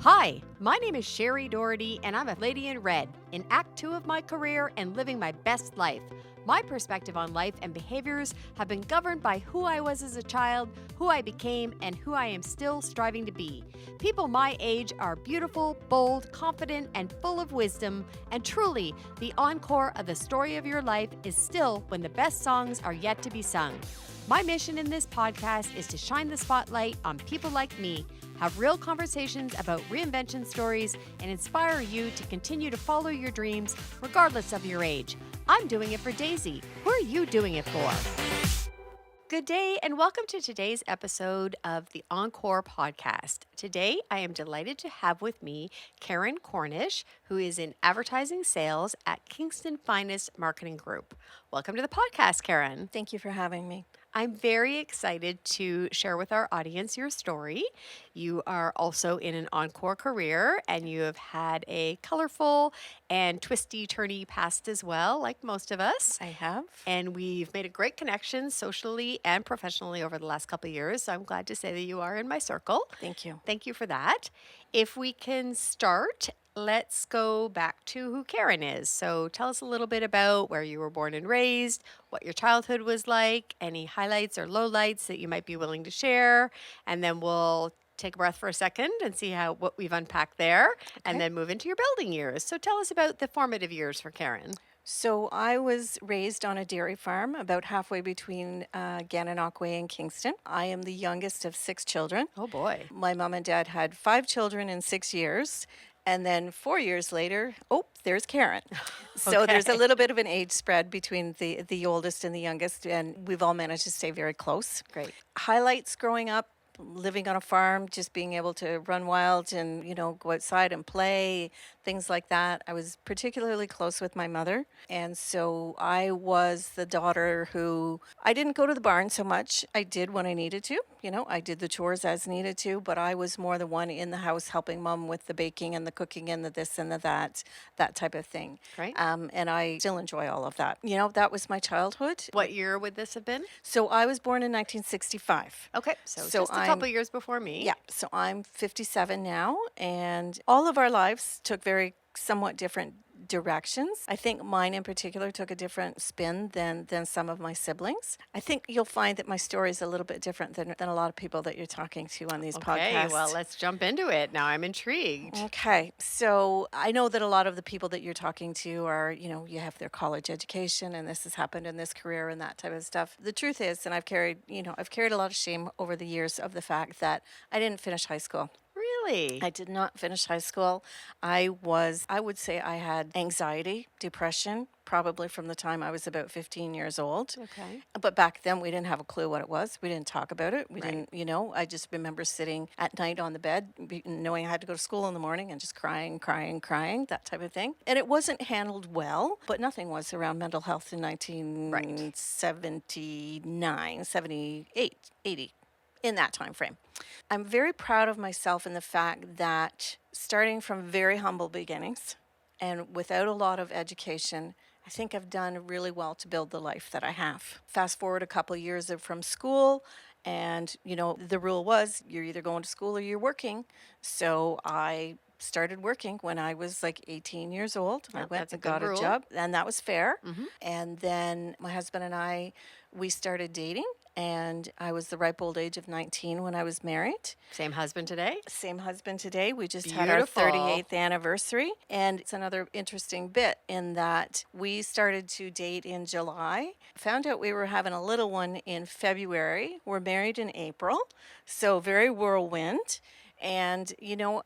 Hi, my name is Shari Doherty, and I'm a lady in red, in Act 2 of my career and living my best life. My perspective on life and behaviors have been governed by who I was as a child, who I became, and who I am still striving to be. People my age are beautiful, bold, confident, and full of wisdom, and truly, the encore of the story of your life is still when the best songs are yet to be sung. My mission in this podcast is to shine the spotlight on people like me, have real conversations about reinvention stories, and inspire you to continue to follow your dreams regardless of your age. I'm doing it for Daisy. Who are you doing it for? Good day, and welcome to today's episode of the Encore Podcast. Today, I am delighted to have with me Karen Cornish, who is in advertising sales at Kingston Finest Marketing Group. Welcome to the podcast, Karen. Thank you for having me. I'm very excited to share with our audience your story. You are also in an encore career, and you have had a colorful and twisty-turny past as well, like most of us. I have. And we've made a great connection socially and professionally over the last couple of years. So I'm glad to say that you are in my circle. Thank you. Thank you for that. If we can start, let's go back to who Karen is. So tell us a little bit about where you were born and raised, what your childhood was like, any highlights or lowlights that you might be willing to share, and then we'll take a breath for a second and see what we've unpacked there, and then move into your building years. So tell us about the formative years for Karen. So I was raised on a dairy farm about halfway between Gananoque and Kingston. I am the youngest of 6 children. Oh, boy. My mom and dad had 5 children in 6 years. And then 4 years later, there's Karen. So there's a little bit of an age spread between the oldest and the youngest, and we've all managed to stay very close. Great. Highlights growing up, living on a farm, just being able to run wild and, go outside and play, things like that. I was particularly close with my mother. And so I was the daughter who, I didn't go to the barn so much. I did when I needed to. I did the chores as needed to, but I was more the one in the house helping mom with the baking and the cooking and the this and the that type of thing. Right. And I still enjoy all of that. That was my childhood. What year would this have been? So I was born in 1965. Okay, so just a couple years before me. Yeah, so I'm 57 now, and all of our lives took very somewhat different directions. I think mine in particular took a different spin than some of my siblings. I think you'll find that my story is a little bit different than a lot of people that you're talking to on these podcasts. Okay, well, let's jump into it. Now I'm intrigued. Okay, so I know that a lot of the people that you're talking to are, you have their college education and this has happened in this career and that type of stuff. The truth is, and I've carried a lot of shame over the years of the fact that I didn't finish high school. Really? I did not finish high school. I would say I had anxiety, depression, probably from the time I was about 15 years old. Okay. But back then we didn't have a clue what it was. We didn't talk about it. We didn't, I just remember sitting at night on the bed, knowing I had to go to school in the morning and just crying, that type of thing. And it wasn't handled well, but nothing was around mental health in 1979, 78, 80. In that time frame. I'm very proud of myself in the fact that starting from very humble beginnings and without a lot of education, I think I've done really well to build the life that I have. Fast forward a couple of years from school, and the rule was you're either going to school or you're working. So I started working when I was like 18 years old. I went and got a job, and that was fair. Mm-hmm. And then my husband and I, we started dating. And I was the ripe old age of 19 when I was married. Same husband today? Same husband today. We just had our 38th anniversary. And it's another interesting bit in that we started to date in July, found out we were having a little one in February. We're married in April, so very whirlwind. And,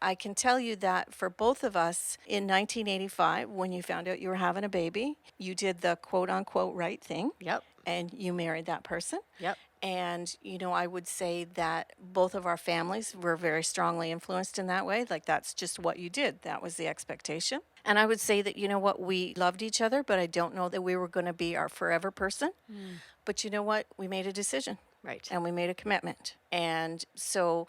I can tell you that for both of us in 1985, when you found out you were having a baby, you did the quote unquote right thing. Yep. And you married that person. Yep. And, I would say that both of our families were very strongly influenced in that way. Like, that's just what you did. That was the expectation. And I would say that, we loved each other, but I don't know that we were going to be our forever person. Mm. But you know what? We made a decision. Right. And we made a commitment. And so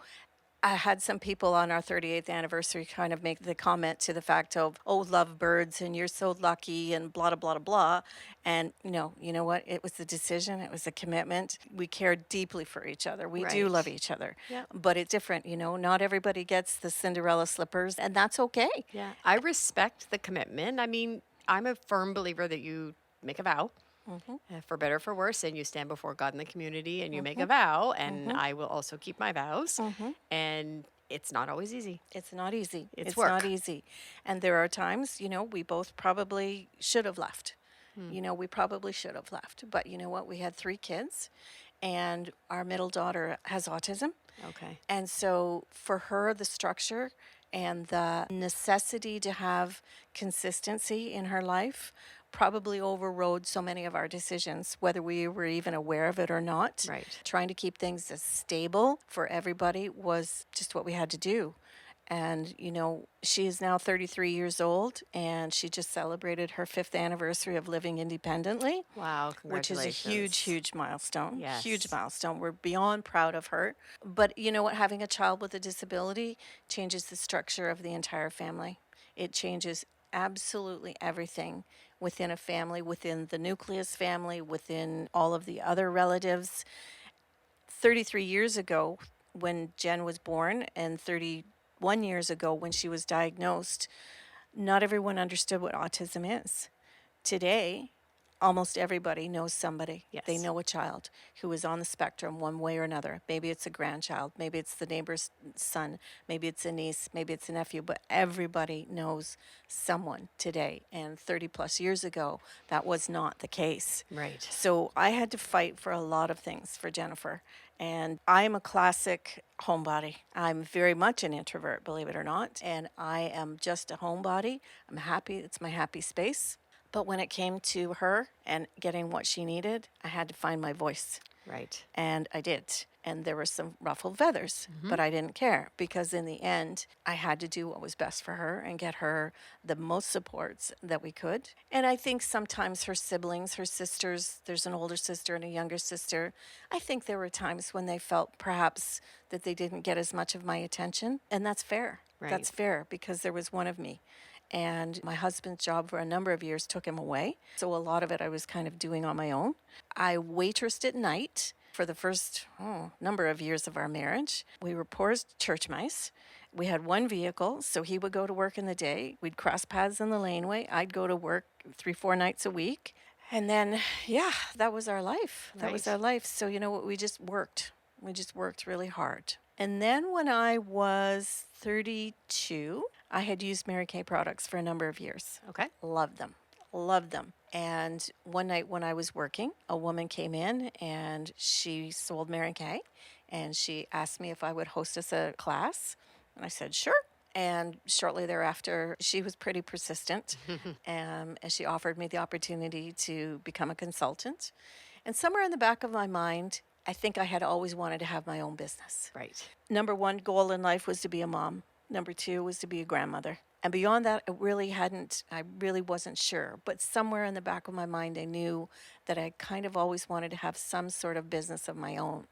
I had some people on our 38th anniversary kind of make the comment to the fact of, oh, lovebirds, and you're so lucky, and blah, blah, blah, blah. And no, you know what? It was a decision. It was a commitment. We care deeply for each other. We do love Right. each other. Yeah. But it's different, not everybody gets the Cinderella slippers, and that's okay. Yeah. I respect the commitment. I mean, I'm a firm believer that you make a vow. For better or for worse, and you stand before God in the community and you make a vow, and I will also keep my vows. And it's not always easy. It's not easy. It's Not work. easy. And there are times, we both probably should have left. We probably should have left. But you know what? We had 3 kids, and our middle daughter has autism. Okay. And so for her, the structure and the necessity to have consistency in her life probably overrode so many of our decisions, whether we were even aware of it or not. Right. Trying to keep things as stable for everybody was just what we had to do. And, she is now 33 years old, and she just celebrated her 5th anniversary of living independently. Wow. Which is a Congratulations. huge milestone. Yes. Huge milestone. We're beyond proud of her. But you know what? Having a child with a disability changes the structure of the entire family. It changes absolutely everything within a family, within the nucleus family, within all of the other relatives. 33 years ago, when Jen was born, and 31 years ago, when she was diagnosed, not everyone understood what autism is. Today, almost everybody knows somebody. Yes. They know a child who is on the spectrum one way or another. Maybe it's a grandchild, maybe it's the neighbor's son, maybe it's a niece, maybe it's a nephew, but everybody knows someone today. And 30 plus years ago, that was not the case. Right. So I had to fight for a lot of things for Jennifer. And I'm a classic homebody. I'm very much an introvert, believe it or not. And I am just a homebody. I'm happy. It's my happy space. But when it came to her and getting what she needed, I had to find my voice. Right. And I did. And there were some ruffled feathers, but I didn't care, because in the end, I had to do what was best for her and get her the most supports that we could. And I think sometimes her siblings, her sisters, there's an older sister and a younger sister, I think there were times when they felt perhaps that they didn't get as much of my attention. And that's fair. Right. That's fair, because there was one of me. And my husband's job for a number of years took him away. So a lot of it I was kind of doing on my own. I waitressed at night for the first number of years of our marriage. We were poor as church mice. We had one vehicle, so he would go to work in the day. We'd cross paths in the laneway. I'd go to work 3-4 nights a week. And then, that was our life. That was Right. our life. So you know what? We just worked. We just worked really hard. And then when I was 32, I had used Mary Kay products for a number of years. Okay. Loved them. Loved them. And one night when I was working, a woman came in and she sold Mary Kay. And she asked me if I would host us a class. And I said, sure. And shortly thereafter, she was pretty persistent. And she offered me the opportunity to become a consultant. And somewhere in the back of my mind, I think I had always wanted to have my own business. Right. Number 1 goal in life was to be a mom. Number 2 was to be a grandmother. And beyond that, I really wasn't sure. But somewhere in the back of my mind, I knew that I kind of always wanted to have some sort of business of my own.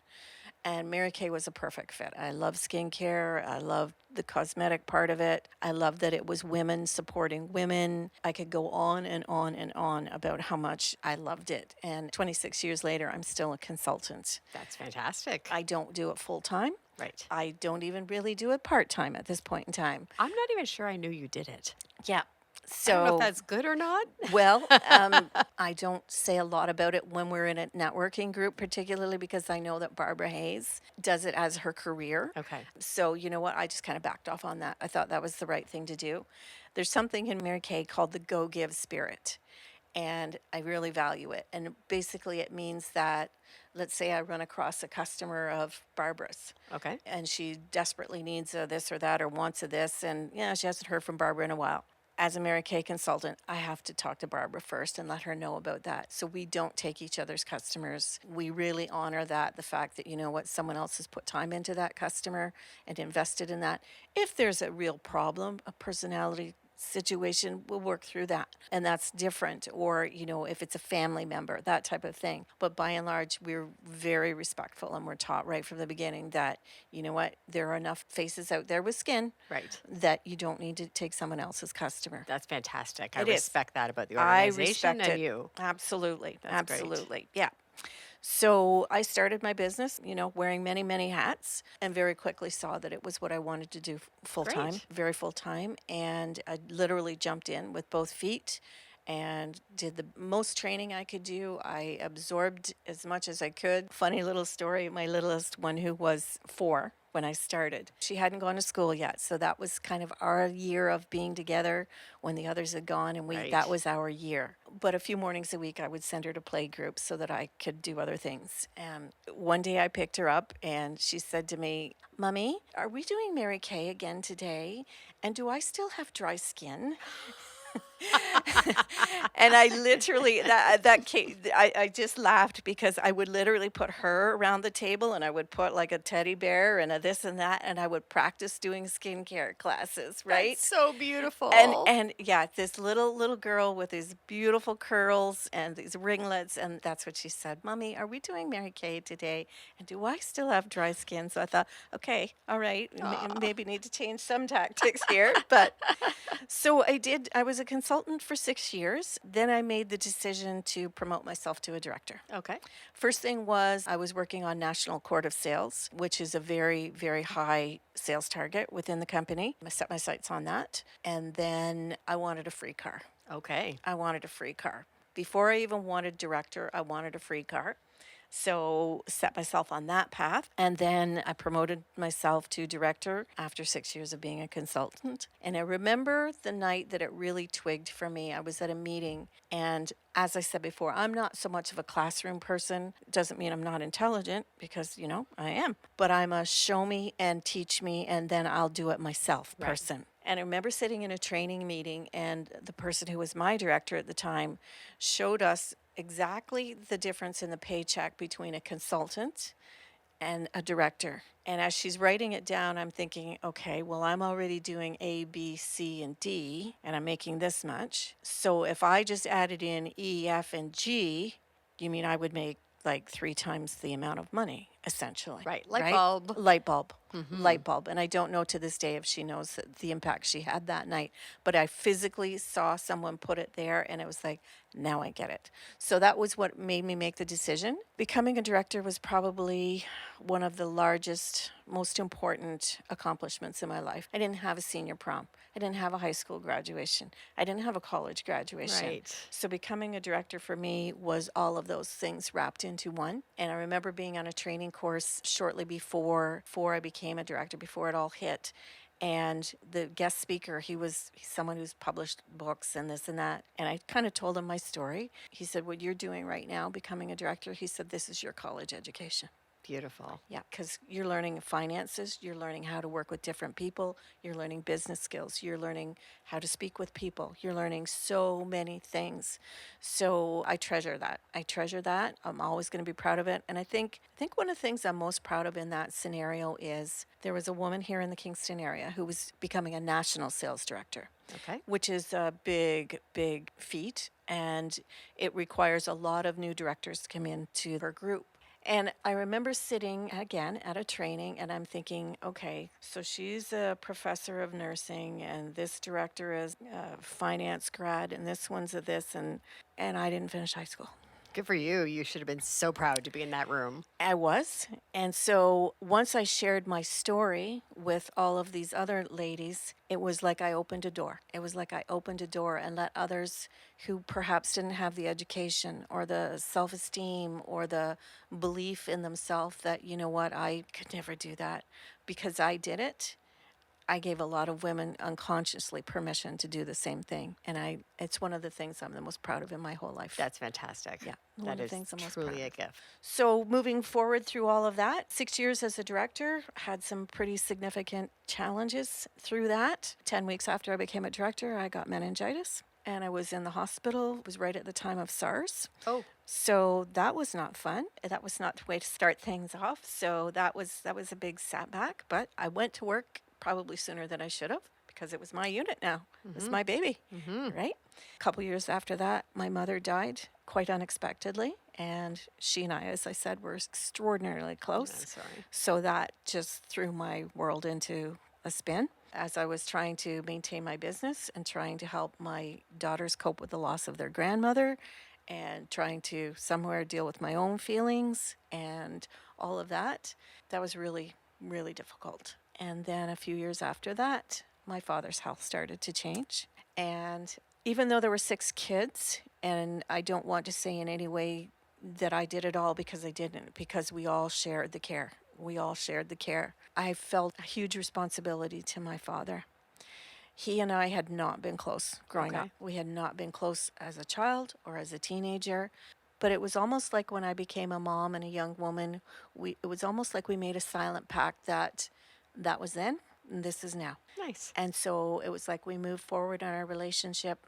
And Mary Kay was a perfect fit. I love skincare. I love the cosmetic part of it. I love that it was women supporting women. I could go on and on and on about how much I loved it. And 26 years later, I'm still a consultant. That's fantastic. I don't do it full time. Right. I don't even really do it part time at this point in time. I'm not even sure I knew you did it. Yeah. I don't know So, if that's good or not. well, I don't say a lot about it when we're in a networking group, particularly because I know that Barbara Hayes does it as her career. Okay. So, you know what? I just kind of backed off on that. I thought that was the right thing to do. There's something in Mary Kay called the go give spirit, and I really value it. And basically, it means that, let's say I run across a customer of Barbara's, Okay. and she desperately needs a this or that or wants a this, and she hasn't heard from Barbara in a while. As a Mary Kay consultant, I have to talk to Barbara first and let her know about that. So we don't take each other's customers. We really honor that, the fact that, someone else has put time into that customer and invested in that. If there's a real problem, a personality situation, we'll work through that. And that's different. Or, if it's a family member, that type of thing. But by and large, we're very respectful, and we're taught right from the beginning that, you know what, there are enough faces out there with skin Right. that you don't need to take someone else's customer. That's fantastic. I It is. respect that about the I organization respect and it. you. Absolutely. That's great. Absolutely. Yeah. So I started my business, wearing many, many hats, and very quickly saw that it was what I wanted to do full time, Great. very full time. And I literally jumped in with both feet and did the most training I could do. I absorbed as much as I could. Funny little story, my littlest one, who was 4 when I started, she hadn't gone to school yet. So that was kind of our year of being together when the others had gone, and Right. that was our year. But a few mornings a week, I would send her to play groups so that I could do other things. And one day I picked her up and she said to me, "Mommy, are we doing Mary Kay again today? And do I still have dry skin?" And I literally, I just laughed because I would literally put her around the table, and I would put like a teddy bear and a this and that, and I would practice doing skincare classes, right? That's so beautiful. And yeah, this little girl with these beautiful curls and these ringlets, and that's what she said, "Mommy, are we doing Mary Kay today? And do I still have dry skin?" So I thought, okay, all right, maybe need to change some tactics here. But so I did. I was a consultant for 6 years. Then I made the decision to promote myself to a director. Okay. First thing was I was working on National Court of Sales, which is a very, very high sales target within the company. I set my sights on that. And then I wanted a free car. Okay. I wanted a free car. Before I even wanted director, I wanted a free car. So set myself on that path. And then I promoted myself to director after 6 years of being a consultant. And I remember the night that it really twigged for me. I was at a meeting, and as I said before, I'm not so much of a classroom person. Doesn't mean I'm not intelligent, because, I am. But I'm a show me and teach me, and then I'll do it myself person. And I remember sitting in a training meeting, and the person who was my director at the time showed us exactly the difference in the paycheck between a consultant and a director. And as she's writing it down, I'm thinking, okay, well, I'm already doing A, B, C, and D, and I'm making this much. So if I just added in E, F, and G, you mean I would make like 3 times the amount of money, essentially. Right. Light bulb. Light bulb. Light bulb. And I don't know to this day if she knows the impact she had that night, but I physically saw someone put it there, and it was like, now I get it. So that was what made me make the decision. Becoming a director was probably one of the largest, most important accomplishments in my life. I didn't have a senior prom. I didn't have a high school graduation. I didn't have a college graduation. Right. So becoming a director for me was all of those things wrapped into one. And I remember being on a training course shortly before I became a director, before it all hit. And the guest speaker, he's someone who's published books and this and that. And I kind of told him my story. He said, "What you're doing right now, becoming a director," he said, "this is your college education." Beautiful. Yeah, because you're learning finances, you're learning how to work with different people, you're learning business skills, you're learning how to speak with people, you're learning so many things. So I treasure that. I'm always going to be proud of it. And I think one of the things I'm most proud of in that scenario is there was a woman here in the Kingston area who was becoming a national sales director. Okay. Which is a big, big feat. And it requires a lot of new directors to come into her group. And I remember sitting again at a training, and I'm thinking, okay, so she's a professor of nursing, and this director is a finance grad, and this one's a this, and I didn't finish high school. Good for you. You should have been so proud to be in that room. I was. And so once I shared my story with all of these other ladies, it was like I opened a door. It was like I opened a door and let others who perhaps didn't have the education or the self-esteem or the belief in themselves that, you know what, I could never do that. Because I did it, I gave a lot of women unconsciously permission to do the same thing. And it's one of the things I'm the most proud of in my whole life. That's fantastic. Yeah. That is truly a gift. So moving forward through all of that, 6 years as a director, had some pretty significant challenges through that. 10 weeks after I became a director, I got meningitis. And I was in the hospital. It was right at the time of SARS. Oh. So that was not fun. That was not the way to start things off. So that was a big setback. But I went to work probably sooner than I should have, because it was my unit now. It was my baby, right? A couple years after that, my mother died quite unexpectedly. And she and I, as I said, were extraordinarily close. I'm sorry. So that just threw my world into a spin as I was trying to maintain my business and trying to help my daughters cope with the loss of their grandmother and trying to somewhere deal with my own feelings and all of that. That was really, really difficult. And then a few years after that, my father's health started to change. And even though there were 6 kids, and I don't want to say in any way that I did it all, because I didn't, because we all shared the care. We all shared the care. I felt a huge responsibility to my father. He and I had not been close growing up. We had not been close as a child or as a teenager. But it was almost like when I became a mom and a young woman, it was almost like we made a silent pact that was then and this is now. Nice. And so it was like we moved forward in our relationship.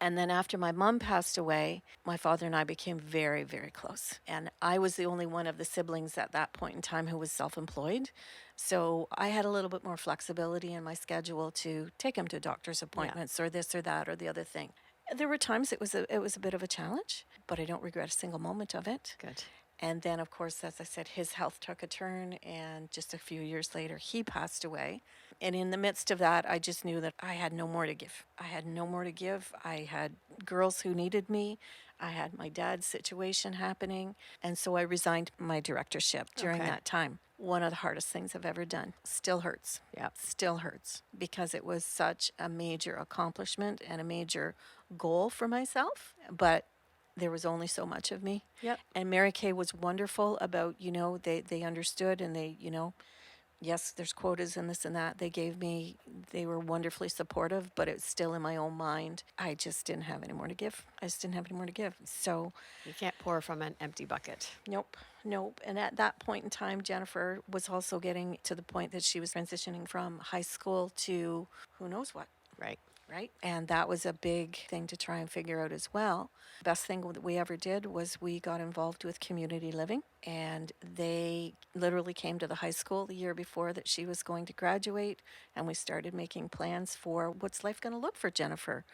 And then after my mom passed away, my father and I became very, very close. And I was the only one of the siblings at that point in time who was self-employed. So I had a little bit more flexibility in my schedule to take him to doctor's appointments or this or that or the other thing. There were times it was a bit of a challenge, but I don't regret a single moment of it. Good. And then, of course, as I said, his health took a turn, and just a few years later, he passed away. And in the midst of that, I just knew that I had no more to give. I had no more to give. I had girls who needed me. I had my dad's situation happening. And so I resigned my directorship during that time. One of the hardest things I've ever done. Still hurts. Yep. Still hurts, because it was such a major accomplishment and a major goal for myself. But there was only so much of me. Yep. And Mary Kay was wonderful about, they understood, and they, yes, there's quotas and this and that. They were wonderfully supportive, but it's still in my own mind. I just didn't have any more to give. So You can't pour from an empty bucket. nope. And at that point in time, Jennifer was also getting to the point that she was transitioning from high school to who knows what. Right? And that was a big thing to try and figure out as well. The best thing that we ever did was we got involved with community living, and they literally came to the high school the year before that she was going to graduate, and we started making plans for what's life going to look for Jennifer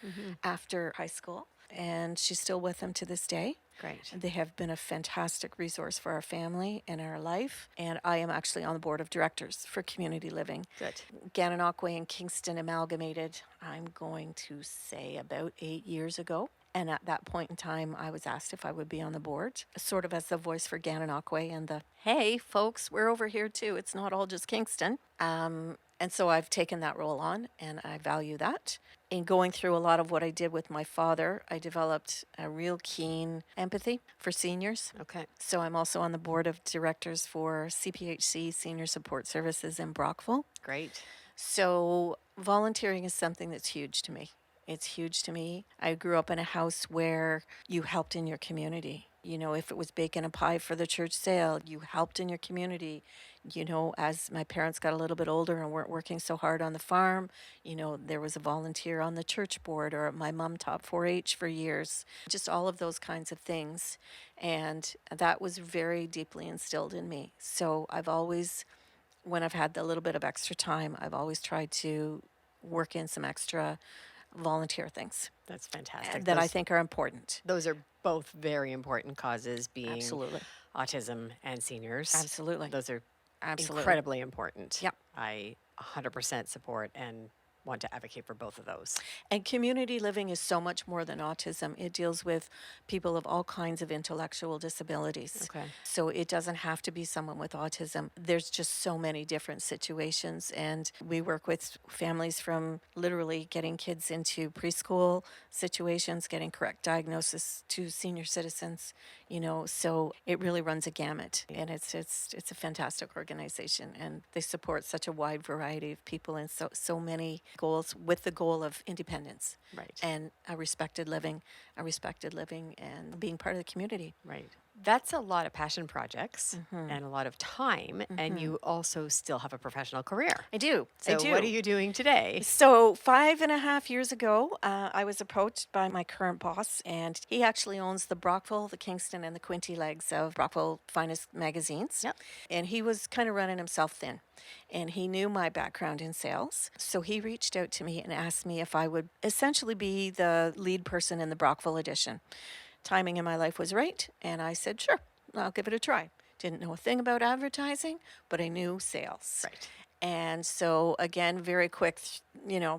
after high school. And she's still with them to this day. Great. They have been a fantastic resource for our family and our life. And I am actually on the board of directors for community living. Good. Gananoque and Kingston amalgamated, I'm going to say about 8 years ago. And at that point in time, I was asked if I would be on the board, sort of as the voice for Gananoque and the, hey, folks, we're over here too. It's not all just Kingston. And so I've taken that role on, and I value that. In going through a lot of what I did with my father, I developed a real keen empathy for seniors. Okay. So I'm also on the board of directors for CPHC, Senior Support Services in Brockville. Great. So volunteering is something that's huge to me. It's huge to me. I grew up in a house where you helped in your community. If it was baking a pie for the church sale, you helped in your community. As my parents got a little bit older and weren't working so hard on the farm, there was a volunteer on the church board, or my mom taught 4-H for years, just all of those kinds of things. And that was very deeply instilled in me. So I've always, when I've had a little bit of extra time, I've always tried to work in some extra volunteer things. That's fantastic. That I think are important. Those are both very important causes, being Absolutely. autism and seniors. Absolutely. Those are Absolutely. incredibly important. Yep. I 100% support and want to advocate for both of those. And community living is so much more than autism. It deals with people of all kinds of intellectual disabilities. Okay. So it doesn't have to be someone with autism. There's just so many different situations. And we work with families from literally getting kids into preschool situations, getting correct diagnosis, to senior citizens, so it really runs a gamut. And it's a fantastic organization. And they support such a wide variety of people and so many goals, with the goal of independence. Right. And a respected living and being part of the community. Right. That's a lot of passion projects and a lot of time. And you also still have a professional career. I do. So what are you doing today? So 5.5 years ago, I was approached by my current boss, and he actually owns the Brockville, the Kingston, and the Quinty legs of Brockville Finest magazines. Yep. And he was kind of running himself thin, and he knew my background in sales. So he reached out to me and asked me if I would essentially be the lead person in the Brockville edition. Timing in my life was right, and I said, sure, I'll give it a try. Didn't know a thing about advertising, but I knew sales. Right. And so, again, very quick,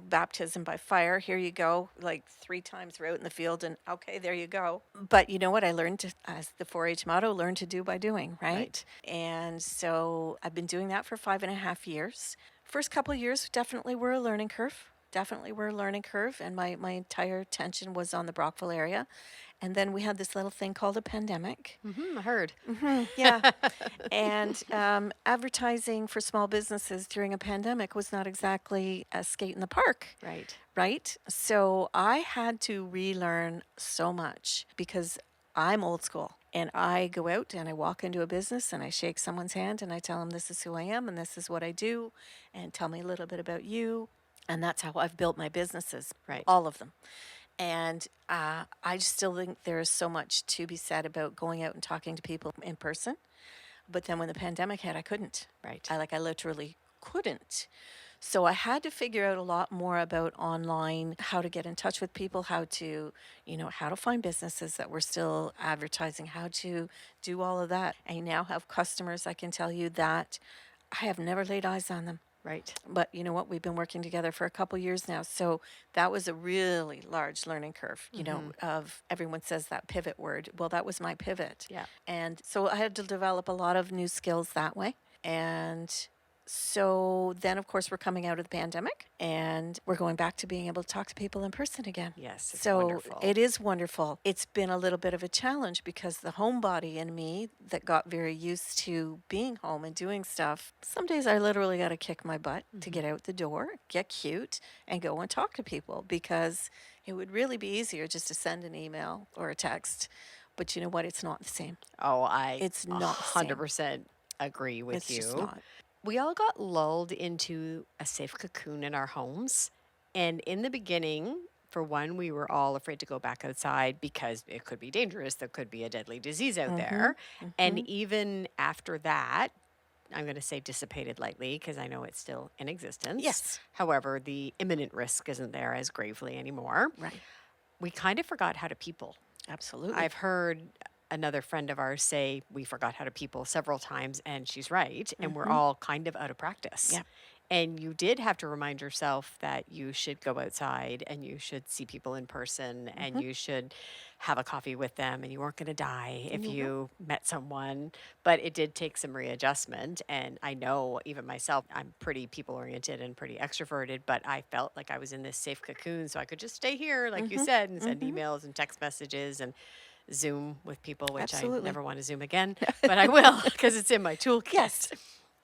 baptism by fire. Here you go. Like 3 times we're out in the field, and okay, there you go. But you know what? I learned to, as the 4-H motto, learn to do by doing, right? And so I've been doing that for 5.5 years. First couple of years definitely were a learning curve. And my entire attention was on the Brockville area. And then we had this little thing called a pandemic. I heard. Yeah. And advertising for small businesses during a pandemic was not exactly a skate in the park. Right? So I had to relearn so much because I'm old school. And I go out and I walk into a business and I shake someone's hand and I tell them this is who I am and this is what I do and tell me a little bit about you. And that's how I've built my businesses, all of them. And I just still think there is so much to be said about going out and talking to people in person. But then when the pandemic hit, I couldn't. I literally couldn't. So I had to figure out a lot more about online, how to get in touch with people, how to find businesses that were still advertising, how to do all of that. I now have customers, I can tell you that I have never laid eyes on them. But you know what? We've been working together for a couple years now. So that was a really large learning curve, of everyone says that pivot word. Well, that was my pivot. Yeah. And so I had to develop a lot of new skills that way. And so then, of course, we're coming out of the pandemic and we're going back to being able to talk to people in person again. Yes, it's so wonderful. It is wonderful. It's been a little bit of a challenge because the homebody in me that got very used to being home and doing stuff, some days I literally got to kick my butt to get out the door, get cute, and go and talk to people because it would really be easier just to send an email or a text. But you know what? It's not the same. It's not 100% agree with you. It's just not. We all got lulled into a safe cocoon in our homes. And in the beginning, for one, we were all afraid to go back outside because it could be dangerous. There could be a deadly disease out there. And even after that, I'm going to say dissipated lightly because I know it's still in existence. Yes. However, the imminent risk isn't there as gravely anymore. Right. We kind of forgot how to people. Absolutely. I've heard another friend of ours say we forgot how to people several times, and she's right. And we're all kind of out of practice. Yeah. And you did have to remind yourself that you should go outside and you should see people in person and you should have a coffee with them and you weren't going to die if you met someone. But it did take some readjustment. And I know even myself, I'm pretty people oriented and pretty extroverted, but I felt like I was in this safe cocoon. So I could just stay here, like you said, and send emails and text messages and Zoom with people, which I never want to Zoom again, but I will because it's in my toolkit. Yes.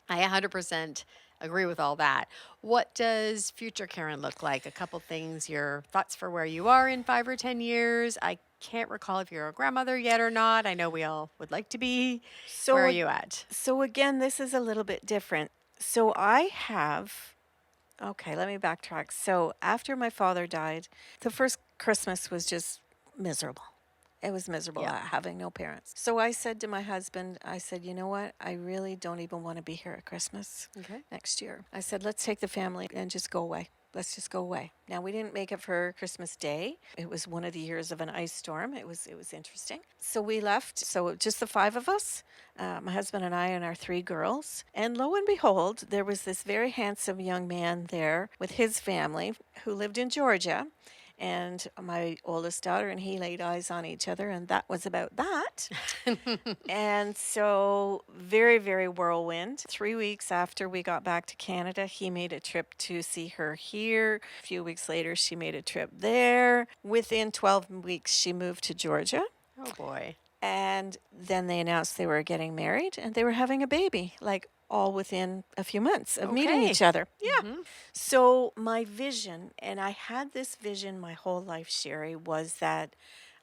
I 100% agree with all that. What does future Karen look like? A couple things, your thoughts for where you are in 5 or 10 years. I can't recall if you're a grandmother yet or not. I know we all would like to be. So where are you at? So again, this is a little bit different. So let me backtrack. So after my father died, the first Christmas was just miserable. It was miserable having no parents. So I said to my husband, you know what? I really don't even want to be here at Christmas next year. I said, let's take the family and just go away. Let's just go away. Now, we didn't make it for Christmas Day. It was one of the years of an ice storm. It was interesting. So we left. So just the 5 of us, my husband and I and our 3 girls. And lo and behold, there was this very handsome young man there with his family who lived in Georgia. And my oldest daughter and he laid eyes on each other, and that was about that. And so very, very whirlwind. 3 weeks after we got back to Canada, he made a trip to see her here. A few weeks later, she made a trip there. Within 12 weeks, she moved to Georgia. Oh, boy. And then they announced they were getting married, and they were having a baby, all within a few months of meeting each other. Yeah. So my vision, and I had this vision my whole life, Shari, was that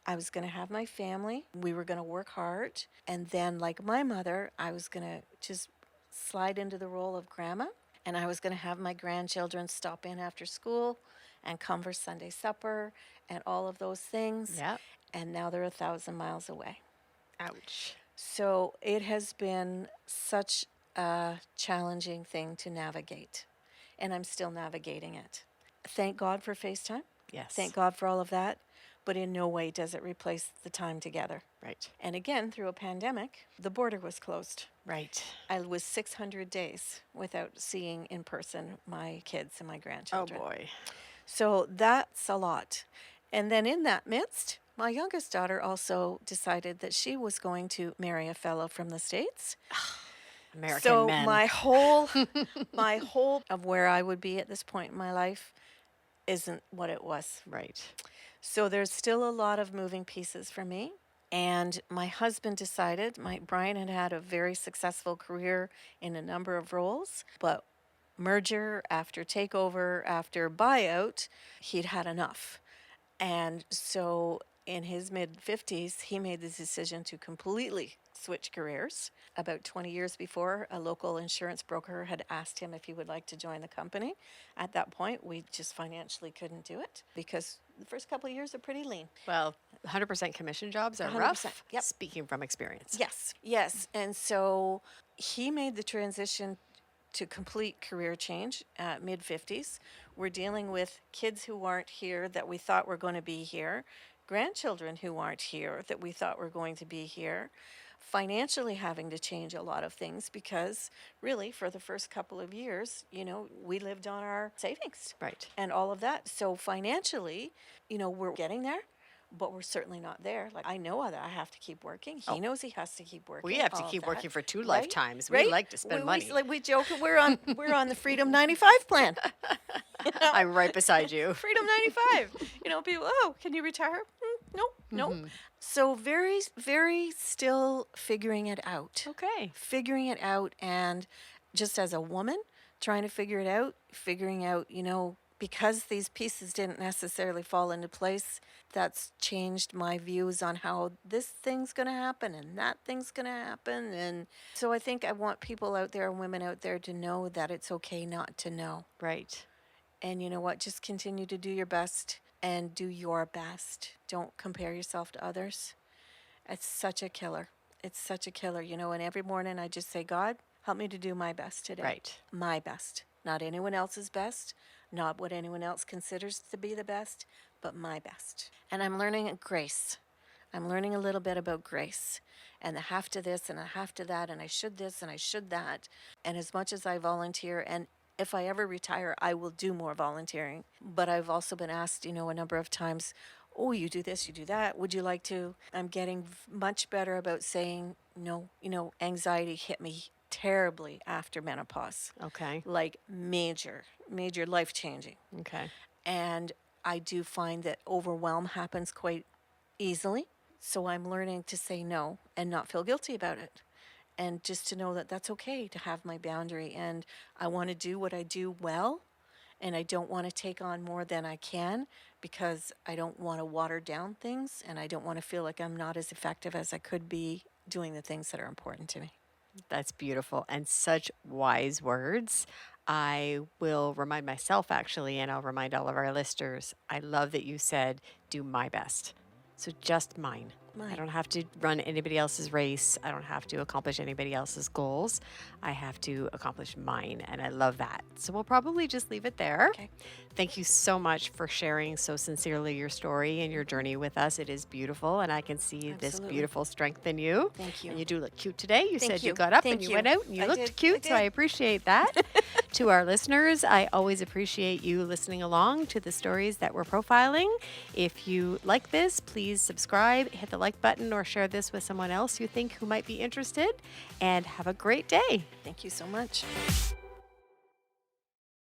I was going to have my family. We were going to work hard. And then, like my mother, I was going to just slide into the role of grandma. And I was going to have my grandchildren stop in after school and come for Sunday supper and all of those things. Yeah. And now they're 1,000 miles away. Ouch. So it has been such a challenging thing to navigate. And I'm still navigating it. Thank God for FaceTime. Yes. Thank God for all of that. But in no way does it replace the time together. Right. And again, through a pandemic, the border was closed. Right. I was 600 days without seeing in person my kids and my grandchildren. Oh, boy. So that's a lot. And then in that midst, my youngest daughter also decided that she was going to marry a fellow from the States. American So men. my whole of where I would be at this point in my life isn't what it was. Right. So there's still a lot of moving pieces for me. And my husband decided, Brian had had a very successful career in a number of roles, but merger after takeover after buyout, he'd had enough. And so in his mid-50s, he made the decision to completely switch careers. About 20 years before, a local insurance broker had asked him if he would like to join the company. At that point, we just financially couldn't do it because the first couple of years are pretty lean. Well, 100% commission jobs are 100%, rough. yep. Speaking from experience. Yes. And so he made the transition to complete career change at mid-50s. We're dealing with kids who aren't here that we thought were going to be here, grandchildren who aren't here that we thought were going to be here, financially having to change a lot of things because really for the first couple of years, we lived on our savings. Right. And all of that. So financially, we're getting there. But we're certainly not there. Like, I know that I have to keep working. He knows he has to keep working. We have to all of keep that, working for two right? lifetimes. Right? We like to spend money. We joke we're on the Freedom 95 plan. I'm right beside you. Freedom 95. People, can you retire? Nope. So very, very still figuring it out. Okay. Figuring it out, and just as a woman, trying to figuring out, because these pieces didn't necessarily fall into place, that's changed my views on how this thing's going to happen and that thing's going to happen. And so I think I want people out there, women out there, to know that it's okay not to know. Right. And you know what? Just continue to do your best and do your best. Don't compare yourself to others. It's such a killer. And every morning I just say, God, help me to do my best today. Right. My best. Not anyone else's best. Not what anyone else considers to be the best, but my best. And I'm learning grace. I'm learning a little bit about grace and the have to this and a have to that and I should this and I should that. And as much as I volunteer, and if I ever retire, I will do more volunteering. But I've also been asked, a number of times, oh, you do this, you do that. Would you like to? I'm getting much better about saying no. Anxiety hit me terribly after menopause. Okay. Like major life-changing. Okay. And I do find that overwhelm happens quite easily. So I'm learning to say no and not feel guilty about it. And just to know that that's okay to have my boundary. And I want to do what I do well. And I don't want to take on more than I can because I don't want to water down things. And I don't want to feel like I'm not as effective as I could be doing the things that are important to me. That's beautiful and such wise words. I will remind myself, actually, and I'll remind all of our listeners, I love that you said, do my best. So just mine. I don't have to run anybody else's race. I don't have to accomplish anybody else's goals. I have to accomplish mine, and I love that. So we'll probably just leave it there. Okay. Thank you so much for sharing so sincerely your story and your journey with us. It is beautiful, and I can see this beautiful strength in you. Thank you. And you do look cute today. You said you you. got up Thank and you you. went out and you I looked did. cute, I so I did. appreciate that. To our listeners, I always appreciate you listening along to the stories that we're profiling. If you like this, please subscribe, hit the like button, or share this with someone else you think who might be interested. And have a great day. Thank you so much.